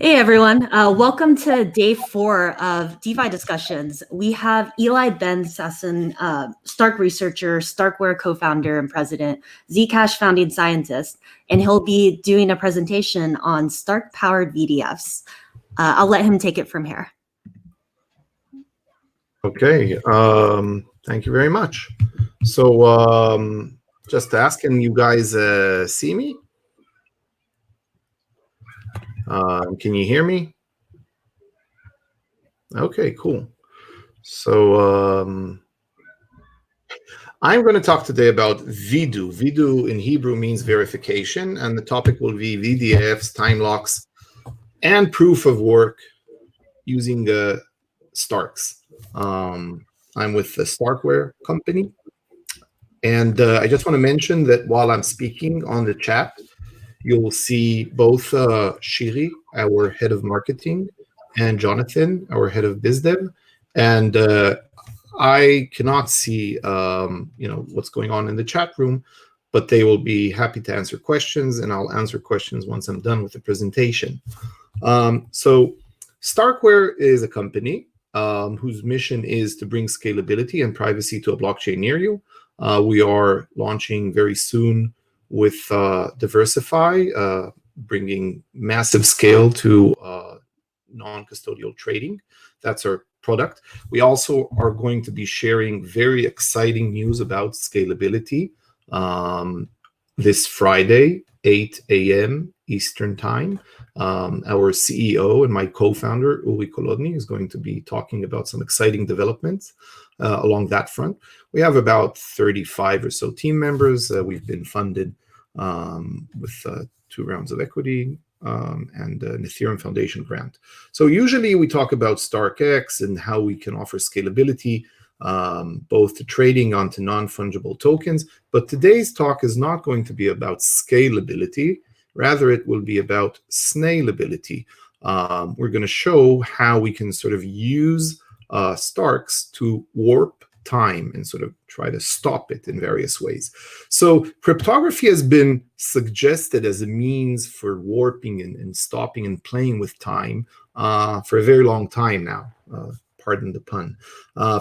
Hey everyone, welcome to day 4 of DeFi discussions. We have Eli Ben-Sasson, Stark researcher, Starkware co-founder and president, Zcash founding scientist, and he'll be doing a presentation on Stark-powered VDFs. I'll let him take it from here. Okay, thank you very much. So just asking, you guys see me? Can you hear me? Okay, cool. So I'm going to talk today about VeeDo. VeeDo in Hebrew means verification, and the topic will be VDFs, time locks, and proof of work using Starks. I'm with the Starkware company, and I just want to mention that while I'm speaking on the chat, you'll see both Shiri, our head of marketing, and Jonathan, our head of BizDev. And I cannot see, what's going on in the chat room, but they will be happy to answer questions, and I'll answer questions once I'm done with the presentation. So Starkware is a company whose mission is to bring scalability and privacy to a blockchain near you. We are launching very soon with Diversify, bringing massive scale to non-custodial trading. That's our product. We also are going to be sharing very exciting news about scalability this Friday, 8 a.m. Eastern Time. Our CEO and my co-founder, Uri Kolodny, is going to be talking about some exciting developments along that front. We have about 35 or so team members. We've been funded with 2 rounds of equity and an Ethereum Foundation grant. So usually we talk about StarkX and how we can offer scalability, both to trading onto non-fungible tokens. But today's talk is not going to be about scalability. Rather, it will be about snailability. We're going to show how we can sort of use Starks to warp time and sort of try to stop it in various ways. So cryptography has been suggested as a means for warping and stopping and playing with time for a very long time now. Pardon the pun.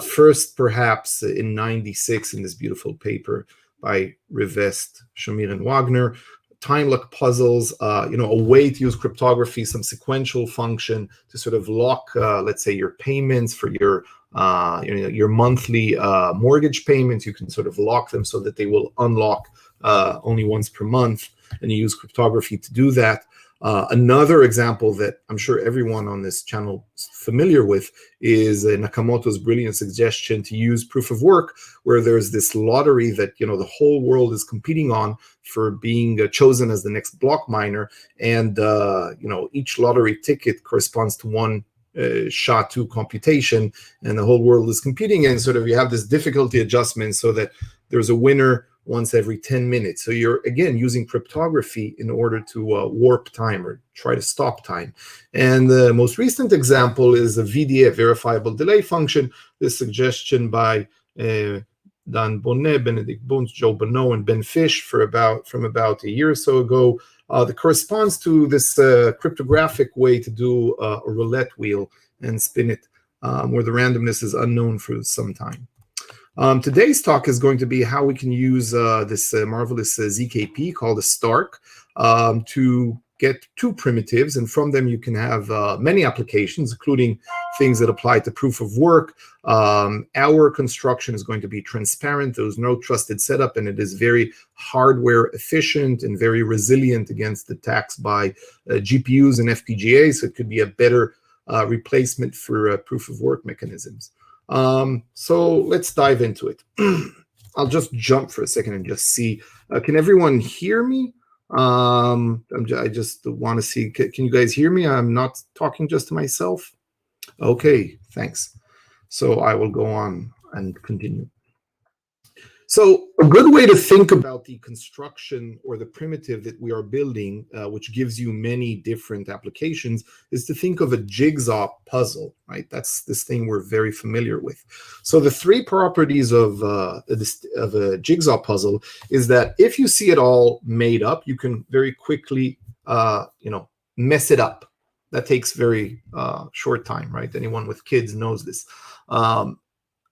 First, perhaps in '96, in this beautiful paper by Rivest, Shamir, and Wagner, time lock puzzles, a way to use cryptography, some sequential function to sort of lock, let's say, your payments for your monthly mortgage payments. You can sort of lock them so that they will unlock only once per month, and you use cryptography to do that. Another example that I'm sure everyone on this channel is familiar with is Nakamoto's brilliant suggestion to use proof of work, where there's this lottery that the whole world is competing on for being chosen as the next block miner, and each lottery ticket corresponds to one SHA-2 computation, and the whole world is competing, and sort of you have this difficulty adjustment so that there's a winner once every 10 minutes. So you're, again, using cryptography in order to warp time or try to stop time. And the most recent example is a VDA, verifiable delay function. This suggestion by Dan Bonnet, Benedict Bunz, Joe Bonneau, and Ben Fish from about a year or so ago that corresponds to this cryptographic way to do a roulette wheel and spin it, where the randomness is unknown for some time. Today's talk is going to be how we can use this marvelous ZKP called a Stark to get 2 primitives, and from them you can have many applications, including things that apply to proof of work. Our construction is going to be transparent. There's no trusted setup, and it is very hardware efficient and very resilient against attacks by GPUs and FPGAs. So it could be a better replacement for proof of work mechanisms. So let's dive into it. I'll just jump for a second and just see. Can everyone hear me? I just want to see. Can you guys hear me? I'm not talking just to myself. Okay, thanks. So I will go on and continue. So a good way to think about the construction or the primitive that we are building, which gives you many different applications, is to think of a jigsaw puzzle, right? That's this thing we're very familiar with. So the 3 properties of a jigsaw puzzle is that if you see it all made up, you can very quickly, mess it up. that takes very short time, right? Anyone with kids knows this. On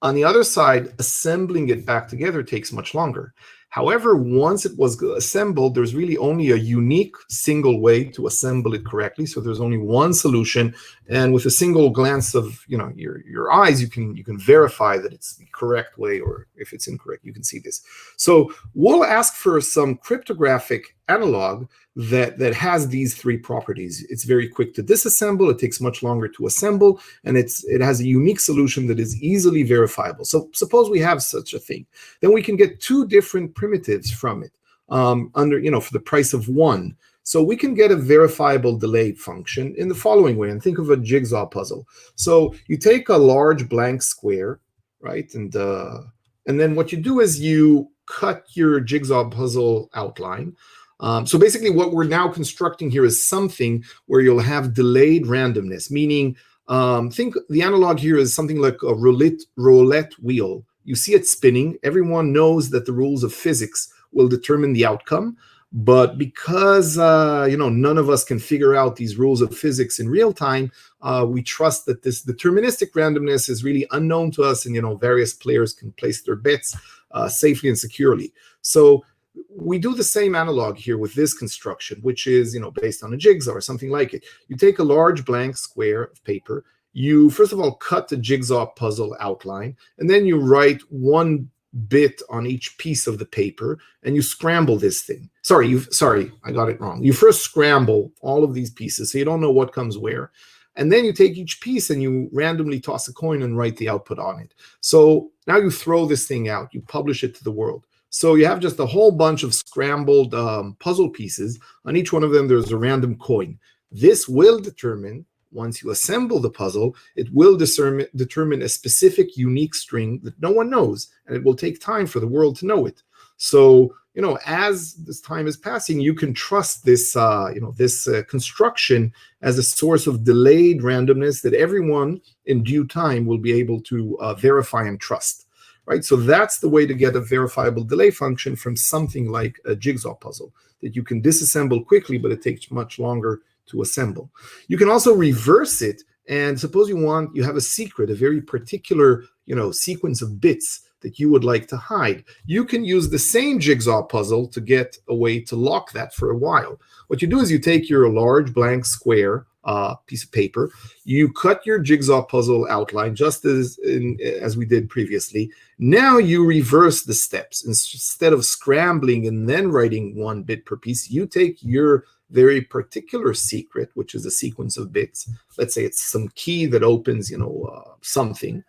the other side, assembling it back together takes much longer. However, once it was assembled, there's really only a unique single way to assemble it correctly. So there's only one solution, and with a single glance of your eyes, you can verify that it's the correct way, or if it's incorrect, you can see this. So we'll ask for some cryptographic analog that has these three properties. It's very quick to disassemble, it takes much longer to assemble, and it has a unique solution that is easily verifiable. So suppose we have such a thing, then we can get two different primitives from it for the price of one. So we can get a verifiable delay function in the following way, and think of a jigsaw puzzle. So you take a large blank square, right, and then what you do is you cut your jigsaw puzzle outline. So basically what we're now constructing here is something where you'll have delayed randomness, meaning think the analog here is something like a roulette wheel. You see it spinning. Everyone knows that the rules of physics will determine the outcome. But because none of us can figure out these rules of physics in real time, we trust that this deterministic randomness is really unknown to us, and various players can place their bets safely and securely. So we do the same analog here with this construction, which is based on a jigsaw or something like it. You take a large blank square of paper. You first of all cut the jigsaw puzzle outline, and then you write one bit on each piece of the paper, and you scramble this thing. Sorry, I got it wrong. You first scramble all of these pieces, so you don't know what comes where. And then you take each piece and you randomly toss a coin and write the output on it. So now you throw this thing out, you publish it to the world. So you have just a whole bunch of scrambled puzzle pieces. On each one of them, there's a random coin. This will determine, once you assemble the puzzle, it will determine a specific unique string that no one knows, and it will take time for the world to know it. So, as this time is passing, you can trust this, construction as a source of delayed randomness that everyone in due time will be able to verify and trust. Right? So that's the way to get a verifiable delay function from something like a jigsaw puzzle that you can disassemble quickly, but it takes much longer to assemble. You can also reverse it, and suppose you have a secret, a very particular sequence of bits that you would like to hide. You can use the same jigsaw puzzle to get a way to lock that for a while. What you do is you take your large blank square piece of paper, you cut your jigsaw puzzle outline just as we did previously. Now you reverse the steps. Instead of scrambling and then writing one bit per piece, you take your very particular secret, which is a sequence of bits. Let's say it's some key that opens something,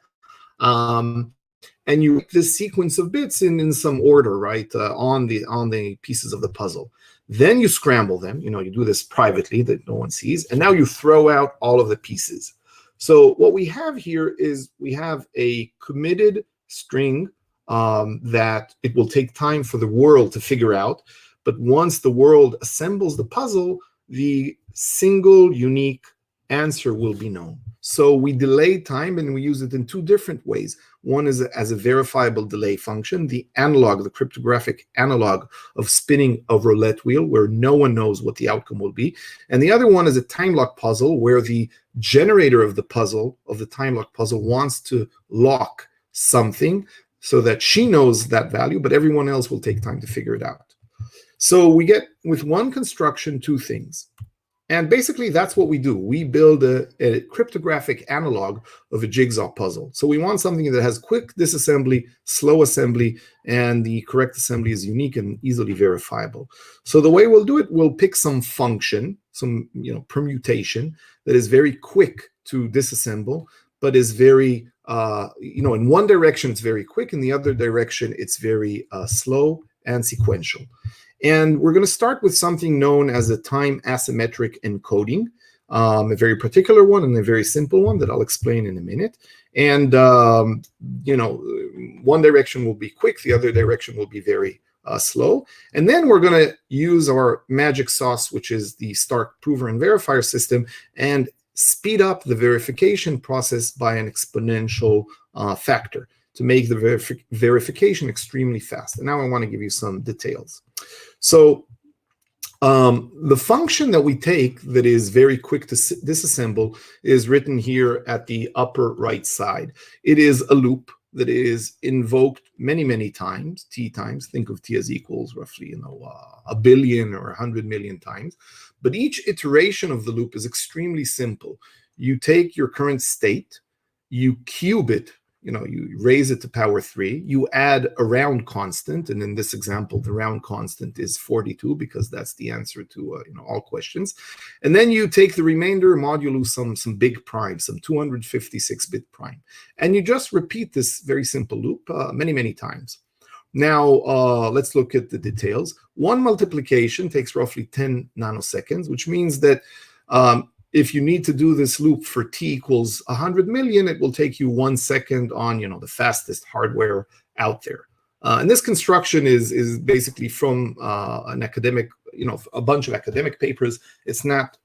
and you write this sequence of bits in some order, right, on the pieces of the puzzle. Then you scramble them. You do this privately that no one sees, and now you throw out all of the pieces. So what we have here is we have a committed string that it will take time for the world to figure out. But once the world assembles the puzzle, the single unique answer will be known. So we delay time, and we use it in two different ways. One is as a verifiable delay function, the analog, the cryptographic analog of spinning a roulette wheel where no one knows what the outcome will be. And the other one is a time lock puzzle where the generator of the time lock puzzle wants to lock something so that she knows that value, but everyone else will take time to figure it out. So we get, with one construction, two things. And basically, that's what we do. We build a cryptographic analog of a jigsaw puzzle. So we want something that has quick disassembly, slow assembly, and the correct assembly is unique and easily verifiable. So the way we'll do it, we'll pick some function, some permutation that is very quick to disassemble, but is very, in one direction it's very quick, in the other direction it's very slow and sequential. And we're going to start with something known as a time asymmetric encoding, a very particular one and a very simple one that I'll explain in a minute. And, one direction will be quick, the other direction will be very slow. And then we're going to use our magic sauce, which is the Stark prover and verifier system, and speed up the verification process by an exponential factor to make the verification extremely fast. And now I want to give you some details. So The function that we take that is very quick to disassemble is written here at the upper right side. It is a loop that is invoked many, many times, t times. Think of t as equals roughly, a billion or 100 million times. But each iteration of the loop is extremely simple. You take your current state, you cube it, you raise it to power 3, you add a round constant, and in this example, the round constant is 42 because that's the answer to all questions. And then you take the remainder modulo some big prime, some 256-bit prime, and you just repeat this very simple loop many, many times. Now, let's look at the details. One multiplication takes roughly 10 nanoseconds, which means that if you need to do this loop for t equals 100 million, it will take you 1 second on, the fastest hardware out there. And this construction is basically from an academic, a bunch of academic papers. It's not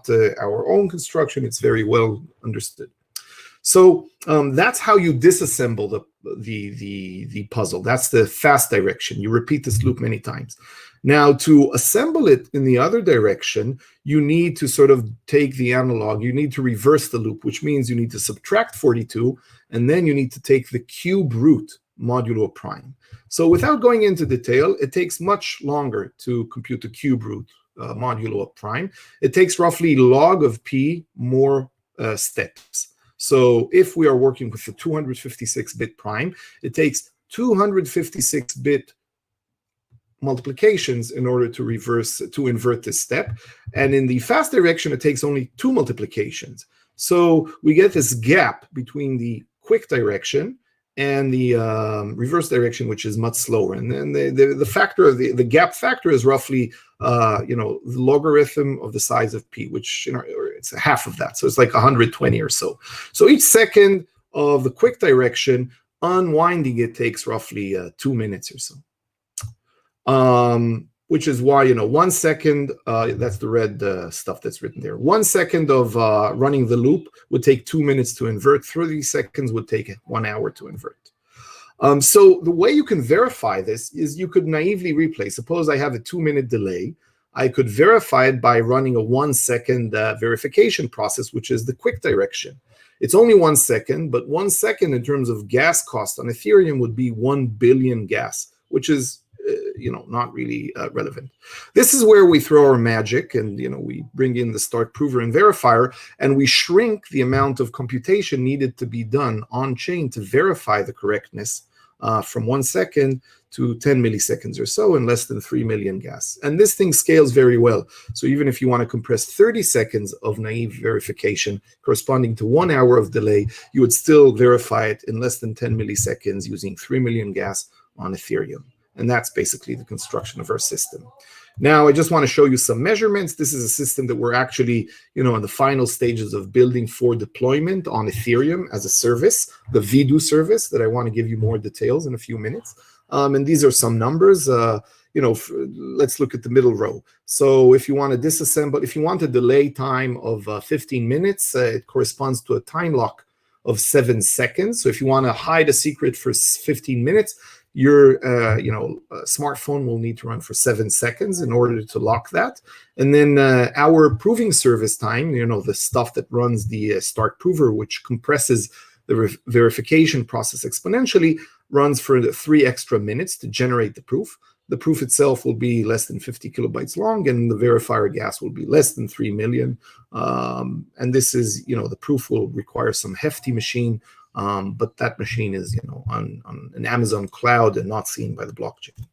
our own construction. It's very well understood. So that's how you disassemble the puzzle. That's the fast direction. You repeat this loop many times. Now, to assemble it in the other direction, you need to sort of take the analog. You need to reverse the loop, which means you need to subtract 42, and then you need to take the cube root modulo prime. So without going into detail, it takes much longer to compute the cube root modulo of prime. It takes roughly log of p more steps. So if we are working with the 256-bit prime, it takes 256-bit multiplications in order to invert this step. And in the fast direction, it takes only 2 multiplications. So we get this gap between the quick direction and the reverse direction, which is much slower. And then the factor of the gap factor is roughly the logarithm of the size of p, which it's half of that. So it's like 120 or so. So each second of the quick direction, unwinding it takes roughly 2 minutes or so. Which is why, 1 second, that's the red stuff that's written there. 1 second of running the loop would take 2 minutes to invert. 30 seconds would take 1 hour to invert. So the way you can verify this is you could naively replay. Suppose I have a 2-minute delay. I could verify it by running a 1 second verification process, which is the quick direction. It's only 1 second, but 1 second in terms of gas cost on Ethereum would be 1 billion gas, which is not really relevant. This is where we throw our magic, and we bring in the start prover and verifier, and we shrink the amount of computation needed to be done on chain to verify the correctness from 1 second to 10 milliseconds or so in less than 3 million gas. And this thing scales very well. So even if you want to compress 30 seconds of naive verification corresponding to 1 hour of delay, you would still verify it in less than 10 milliseconds using 3 million gas on Ethereum. And that's basically the construction of our system. Now, I just want to show you some measurements. This is a system that we're actually, in the final stages of building for deployment on Ethereum as a service, the VeeDo service that I want to give you more details in a few minutes. And these are some numbers. Let's look at the middle row. So if you want to disassemble, if you want a delay time of 15 minutes, it corresponds to a time lock of 7 seconds. So if you want to hide a secret for 15 minutes, your smartphone will need to run for 7 seconds in order to lock that. And then our proving service time, the stuff that runs the start prover, which compresses the verification process exponentially, runs for 3 extra minutes to generate the proof. The proof itself will be less than 50 kilobytes long, and the verifier gas will be less than 3 million. And this is, the proof will require some hefty machine. But that machine is, on an Amazon cloud and not seen by the blockchain.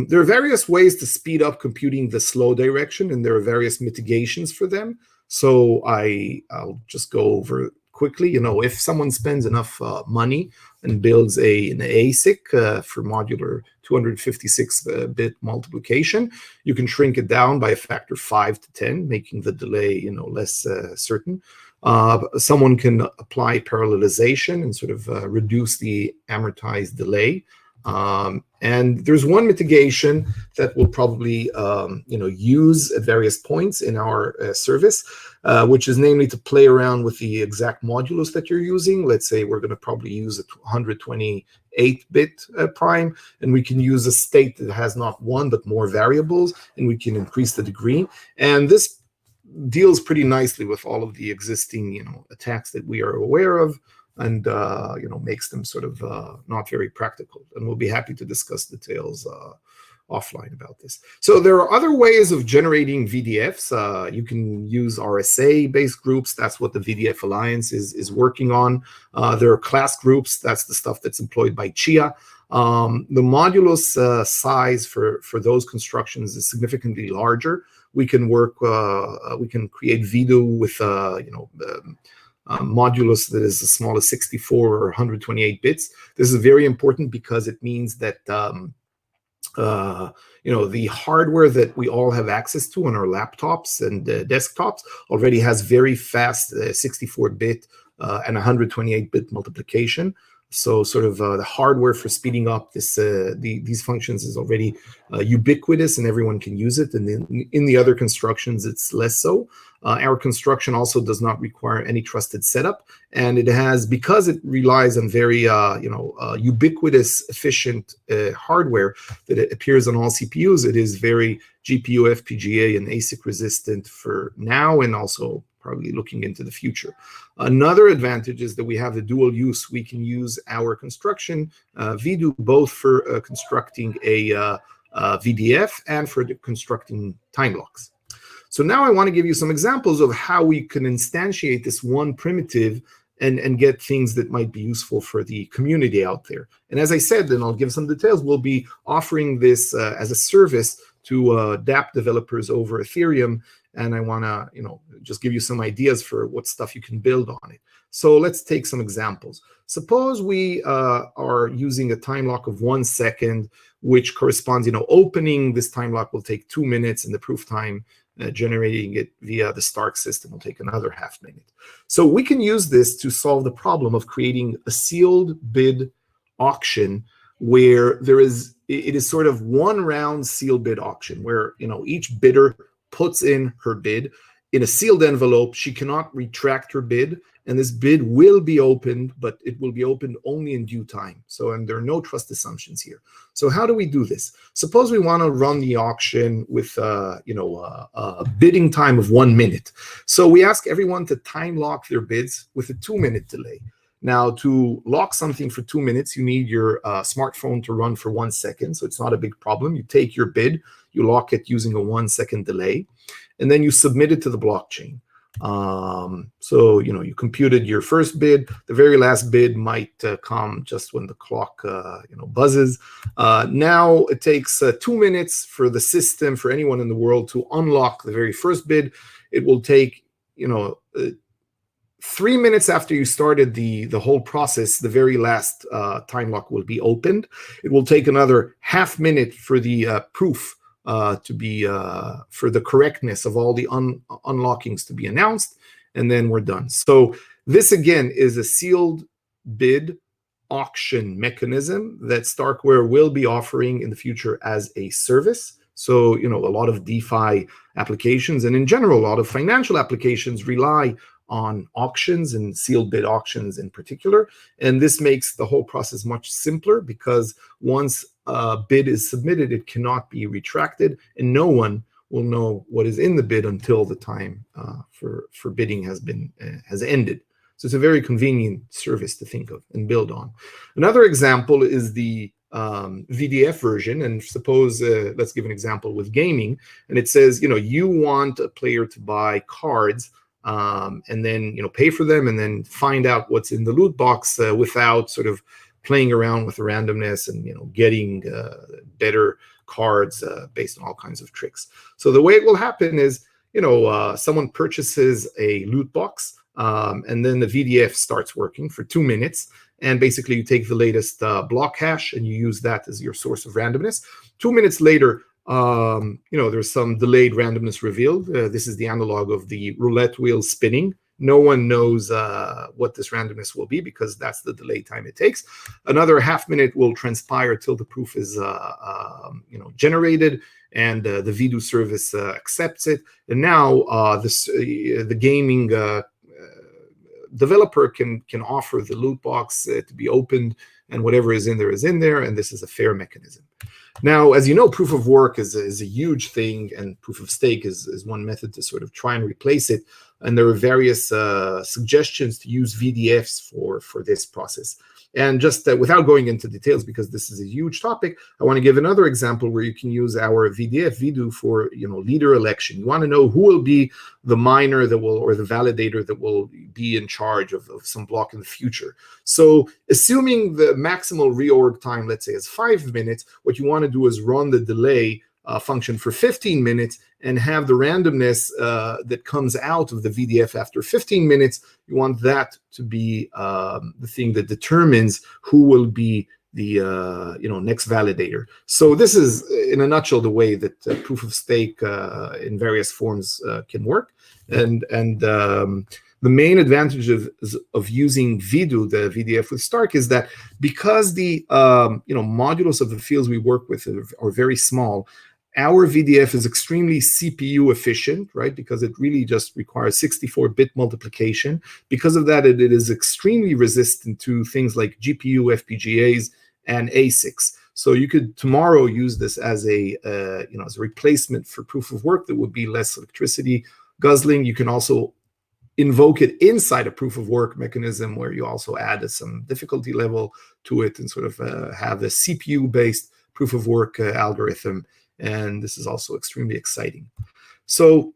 There are various ways to speed up computing the slow direction, and there are various mitigations for them. So I'll just go over quickly. If someone spends enough money and builds an ASIC for modular 256-bit multiplication, you can shrink it down by a factor 5 to 10, making the delay, less certain. Someone can apply parallelization and sort of reduce the amortized delay. And there's one mitigation that we'll probably use at various points in our service, which is namely to play around with the exact modulus that you're using. Let's say we're going to probably use a 128-bit prime, and we can use a state that has not one but more variables, and we can increase the degree. And this deals pretty nicely with all of the existing attacks that we are aware of, and makes them sort of not very practical. And we'll be happy to discuss details offline about this. So there are other ways of generating VDFs. You can use RSA-based groups. That's what the VDF Alliance is working on. There are class groups. That's the stuff that's employed by Chia. The modulus size for those constructions is significantly larger. We can work. We can create VeeDo with modulus that is as small as 64 or 128 bits. This is very important because it means that the hardware that we all have access to on our laptops and desktops already has very fast 64-bit and 128-bit multiplication. So sort of the hardware for speeding up these functions is already ubiquitous, and everyone can use it. And in the other constructions, it's less so. Our construction also does not require any trusted setup, and it has, because it relies on very ubiquitous, efficient hardware that it appears on all CPUs. It is very GPU, FPGA, and ASIC resistant for now, and also probably looking into the future. Another advantage is that we have the dual use. We can use our construction VeeDo both for constructing a VDF and for constructing time locks. So now I want to give you some examples of how we can instantiate this one primitive and get things that might be useful for the community out there. And as I said, and I'll give some details, we'll be offering this as a service to dApp developers over Ethereum. And I want to, just give you some ideas for what stuff you can build on it. So let's take some examples. Suppose we are using a time lock of 1 second, which corresponds, opening this time lock will take 2 minutes, and the proof time generating it via the Stark system will take another half minute. So we can use this to solve the problem of creating a sealed bid auction where it is sort of one round sealed bid auction where, each bidder puts in her bid in a sealed envelope. She cannot retract her bid, and this bid will be opened, but it will be opened only in due time. And there are no trust assumptions here. So how do we do this? Suppose we want to run the auction with a bidding time of 1 minute. So we ask everyone to time lock their bids with a 2-minute delay. Now, to lock something for 2 minutes, you need your smartphone to run for 1 second. So it's not a big problem. You take your bid, you lock it using a 1 second delay, and then you submit it to the blockchain. So, you computed your first bid. The very last bid might come just when the clock, buzzes. Now it takes 2 minutes for the system, for anyone in the world, to unlock the very first bid. It will take, 3 minutes after you started the whole process, the very last time lock will be opened. It will take another half minute for the proof to be for the correctness of all the unlockings to be announced, and then we're done. So this again is a sealed bid auction mechanism that Starkware will be offering in the future as a service. So a lot of DeFi applications, and in general a lot of financial applications, rely on auctions and sealed bid auctions in particular. And this makes the whole process much simpler because once a bid is submitted, it cannot be retracted, and no one will know what is in the bid until the time for bidding has ended. So it's a very convenient service to think of and build on. Another example is the VDF version. And suppose, let's give an example with gaming. And it says, you want a player to buy cards and then, pay for them and then find out what's in the loot box without sort of playing around with the randomness and, getting better cards based on all kinds of tricks. So the way it will happen is, someone purchases a loot box and then the VDF starts working for 2 minutes. And basically you take the latest block hash and you use that as your source of randomness. 2 minutes later, there's some delayed randomness revealed. This is the analog of the roulette wheel spinning. No one knows what this randomness will be because that's the delay time it takes. Another half minute will transpire till the proof is generated, and the VeeDo service accepts it. And now the gaming developer can offer the loot box to be opened, and whatever is in there, and this is a fair mechanism. Now, as you know, proof of work is a huge thing, and proof of stake is one method to sort of try and replace it. And there are various suggestions to use VDFs for this process. And just without going into details, because this is a huge topic, I want to give another example where you can use our VeeDo for leader election. You want to know who will be the miner that will, or the validator that will be in charge of some block in the future. So assuming the maximal reorg time, let's say, is 5 minutes, what you want to do is run the delay function for 15 minutes and have the randomness that comes out of the VDF after 15 minutes. You want that to be the thing that determines who will be the next validator. So this is, in a nutshell, the way that proof of stake in various forms can work. And the main advantage of using VeeDo, the VDF with Stark, is that because the modulus of the fields we work with are very small, our VDF is extremely CPU efficient, right? Because it really just requires 64-bit multiplication. Because of that, it is extremely resistant to things like GPU, FPGAs, and ASICs. So you could tomorrow use this as a replacement for proof of work that would be less electricity guzzling. You can also invoke it inside a proof of work mechanism where you also add some difficulty level to it and sort of have a CPU-based proof of work algorithm. And this is also extremely exciting. So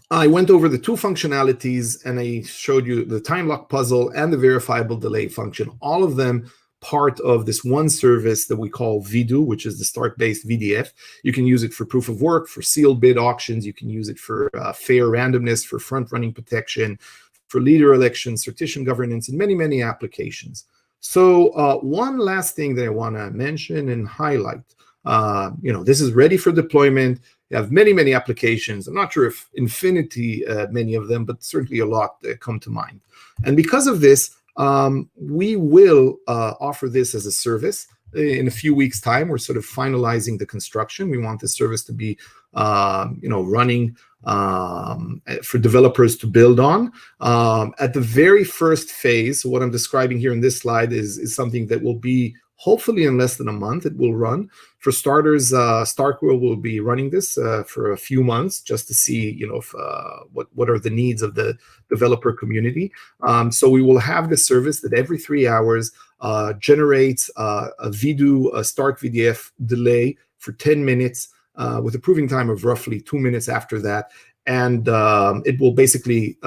I went over the two functionalities, and I showed you the time lock puzzle and the verifiable delay function, all of them part of this one service that we call VeeDo, which is the Stark-based VDF. You can use it for proof of work, for sealed bid auctions. You can use it for fair randomness, for front-running protection, for leader election, sortition governance, and many, many applications. So one last thing that I want to mention and highlight. This is ready for deployment. You have many, many applications. I'm not sure if infinity, many of them, but certainly a lot that come to mind. And because of this, we will offer this as a service in a few weeks' time. We're sort of finalizing the construction. We want this service to be, running for developers to build on. At the very first phase, so what I'm describing here in this slide is something that will be hopefully in less than a month. It will run. For starters, Starkwell will be running this for a few months just to see, what are the needs of the developer community. So we will have this service that every 3 hours generates a VeeDo, a Stark VDF delay for 10 minutes with a proving time of roughly 2 minutes after that. And it will basically,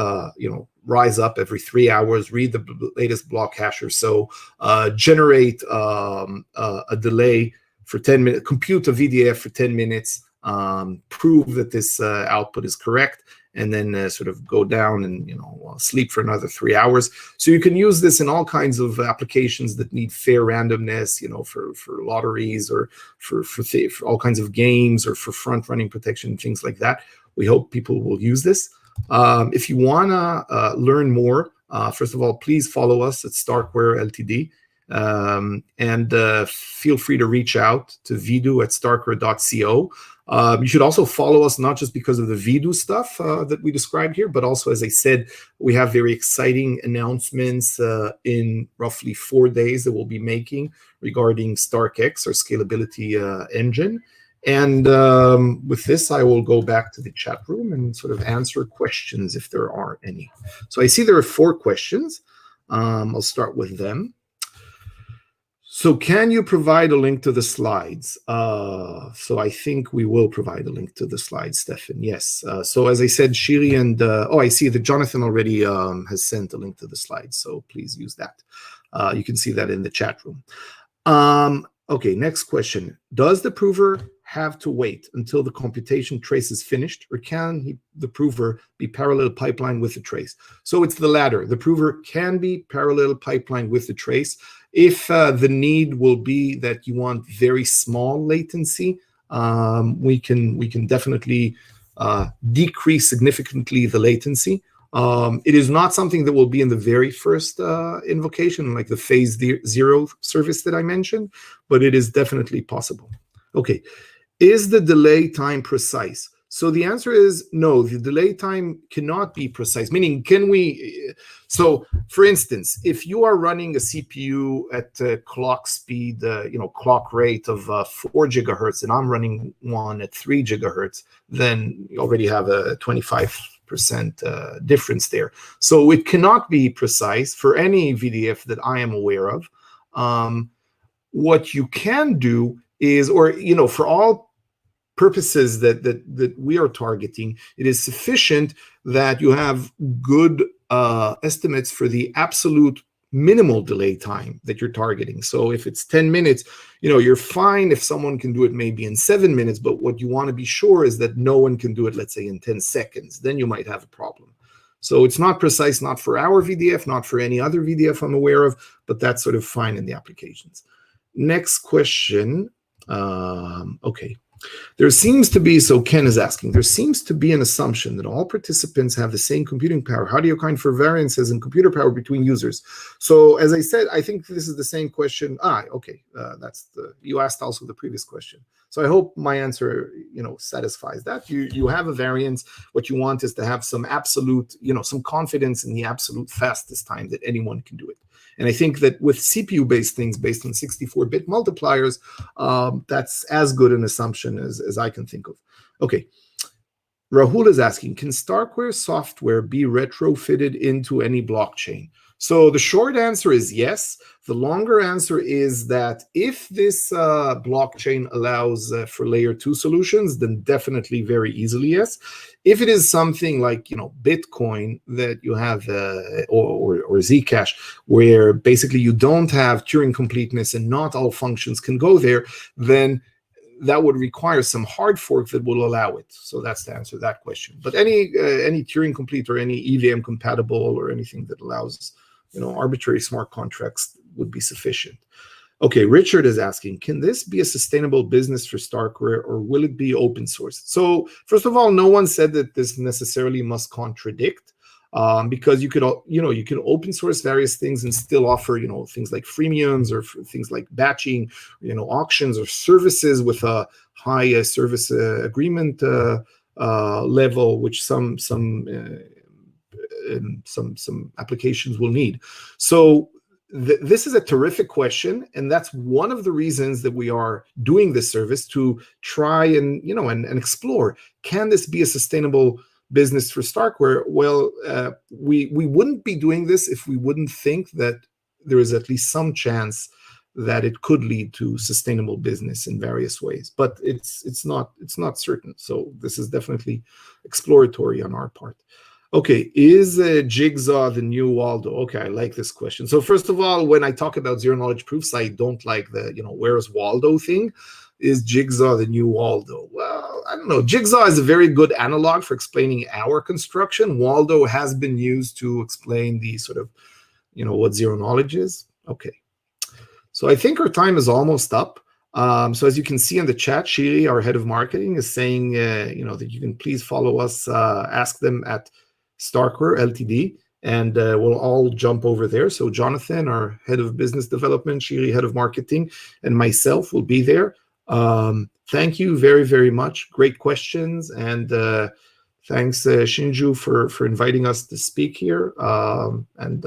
rise up every 3 hours, read the latest block hash or so, generate a delay for 10 minutes, compute a VDF for 10 minutes, prove that this output is correct, and then sort of go down and sleep for another 3 hours. So you can use this in all kinds of applications that need fair randomness, for lotteries or for all kinds of games or for front-running protection, things like that. We hope people will use this. If you want to learn more, first of all, please follow us at Starkware Ltd. And feel free to reach out to VeeDo at starkware.co. You should also follow us, not just because of the VeeDo stuff that we described here, but also, as I said, we have very exciting announcements in roughly 4 days that we'll be making regarding StarkX, our scalability engine. And with this, I will go back to the chat room and sort of answer questions if there are any. So I see there are 4 questions. I'll start with them. So can you provide a link to the slides? So I think we will provide a link to the slides, Stefan. Yes. So as I said, Shiri and I see that Jonathan already has sent a link to the slides. So please use that. You can see that in the chat room. Okay, next question. Does the prover have to wait until the computation trace is finished, or can the prover be parallel pipeline with the trace? So it's the latter. The prover can be parallel pipeline with the trace. If the need will be that you want very small latency, we can definitely decrease significantly the latency. It is not something that will be in the very first invocation, like the phase 0 service that I mentioned, but it is definitely possible. Okay, is the delay time precise? So the answer is no, the delay time cannot be precise, meaning can we, so for instance, if you are running a CPU at clock speed, clock rate of 4 gigahertz, and I'm running one at 3 gigahertz, then you already have a 25% difference there. So it cannot be precise for any VDF that I am aware of. What you can do is, for all purposes that we are targeting, it is sufficient that you have good estimates for the absolute minimal delay time that you're targeting. So if it's 10 minutes, you're fine if someone can do it maybe in 7 minutes, but what you want to be sure is that no one can do it, let's say, in 10 seconds. Then you might have a problem. So it's not precise, not for our VDF, not for any other VDF I'm aware of, but that's sort of fine in the applications. Next question. Okay. There seems to be, so Ken is asking, there seems to be an assumption that all participants have the same computing power. How do you account for variances in computer power between users? So as I said, I think this is the same question. Okay, you asked also the previous question. So I hope my answer, satisfies that. You have a variance. What you want is to have some absolute, some confidence in the absolute fastest time that anyone can do it. And I think that with CPU-based things based on 64-bit multipliers, that's as good an assumption as I can think of. Okay. Rahul is asking, can Starkware software be retrofitted into any blockchain? So the short answer is yes. The longer answer is that if this blockchain allows for layer 2 solutions, then definitely very easily yes. If it is something like Bitcoin that you have or Zcash, where basically you don't have Turing completeness and not all functions can go there, then that would require some hard fork that will allow it. So that's the answer to that question. But any Turing complete or any EVM compatible or anything that allows arbitrary smart contracts would be sufficient. Okay, Richard is asking, can this be a sustainable business for Starkware, or will it be open source? So first of all, no one said that this necessarily must contradict, because you could open source various things and still offer things like freemiums or things like batching, auctions or services with a high service agreement level, which some applications will need. So this is a terrific question, and that's one of the reasons that we are doing this service, to try and and explore, can this be a sustainable business for Starkware? Well, we wouldn't be doing this if we wouldn't think that there is at least some chance that it could lead to sustainable business in various ways, but it's not certain. So this is definitely exploratory on our part. Okay, is Jigsaw the new Waldo? Okay, I like this question. So first of all, when I talk about zero knowledge proofs, I don't like the where's Waldo thing. Is Jigsaw the new Waldo? Well, I don't know. Jigsaw is a very good analog for explaining our construction. Waldo has been used to explain the sort of, what zero knowledge is. Okay. So I think our time is almost up. So as you can see in the chat, Shiri, our head of marketing, is saying, that you can please follow us, ask them at Starkware Ltd, and we'll all jump over there. So Jonathan, our head of business development, Shiri, head of marketing, and myself will be there. Thank you very, very much. Great questions. And thanks, Shinju, for inviting us to speak here. And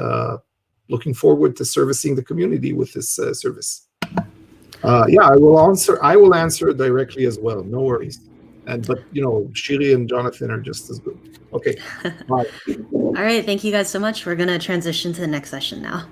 looking forward to servicing the community with this service. Yeah, I will answer directly as well. No worries. But Shiri and Jonathan are just as good. Okay. Bye. All right. Thank you guys so much. We're going to transition to the next session now.